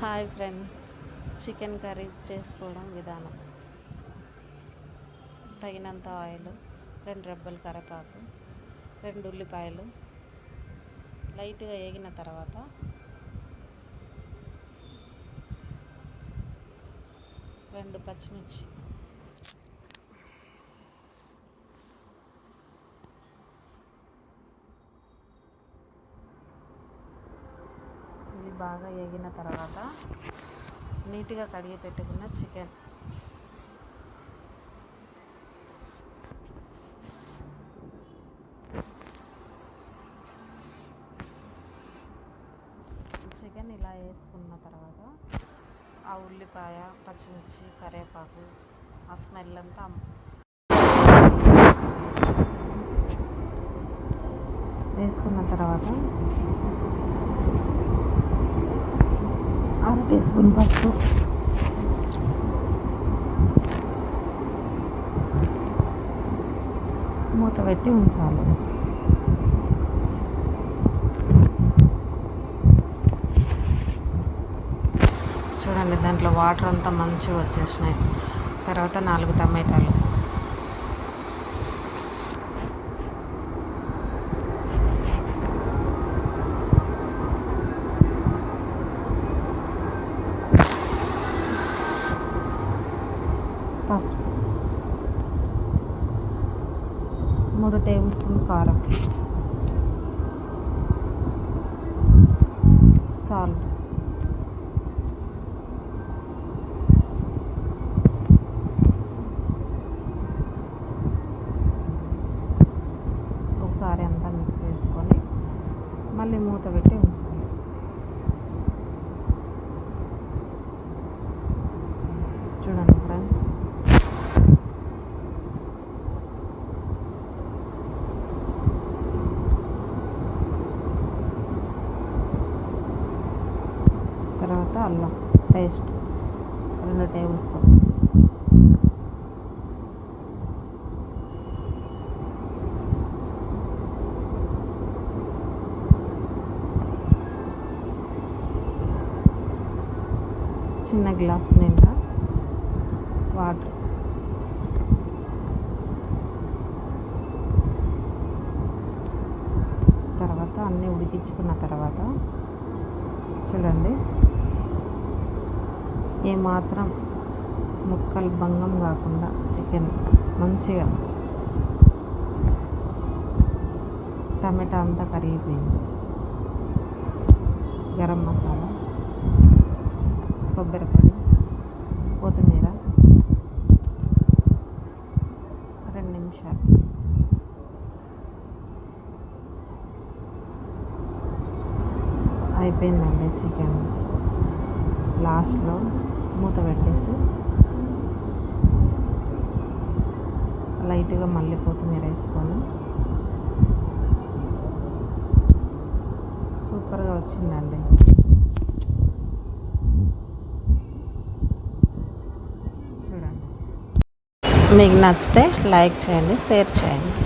Hi friend, chicken curry చేసుకోవడం విధానం. తగినంత ఆయిల్, 2 రెబ్బలు కరివేపాకు, 2 ఉల్లిపాయలు లైట్గా వేగిన తర్వాత రెండు పచ్చిమిర్చి, ఇవి బాగా వేగిన తర్వాత నీట్గా కడిగి పెట్టుకున్న చికెన్ ఇలా వేసుకున్న తర్వాత ఆ ఉల్లిపాయ, పచ్చిమిర్చి, కరివేపాకు ఆ స్మెల్ అంతా వేసుకున్న తర్వాత 1/2 టీ స్పూన్ పసుపు, మూత పెట్టి ఉంచాలి. చూడండి, దాంట్లో వాటర్ అంతా మంచిగా వచ్చేసినాయి. తర్వాత 4 టమాటాలు, పసుపు, 3 టేబుల్ స్పూన్ కారం, సాల్ట్, ఒకసారి అంతా మిక్స్ చేసుకొని మళ్ళీ మూత పెట్టి ఉంచాలి. చూడండి ఫ్రెండ్స్, తర్వాత అల్లం పేస్ట్ 2 టేబుల్ స్పూన్, చిన్న గ్లాస్ నిండా వాటర్, తర్వాత అన్నీ ఉడికించుకున్న తర్వాత చూడండి, ఏమాత్రం ముక్కలు భంగం కాకుండా చికెన్ మంచిగా టమాటా అంతా కరిగిపోయింది. గరం మసాలా, కొబ్బరి పొడి, కొత్తిమీర, 2 నిమిషాలు అయిపోయిందండి చికెన్. లాస్ట్లో మూత పెట్టేసి లైట్గా మళ్ళీ కొత్తిమీర వేసుకొని సూపర్గా వచ్చిందండి. చూడండి, మీకు నచ్చితే లైక్ చేయండి, షేర్ చేయండి.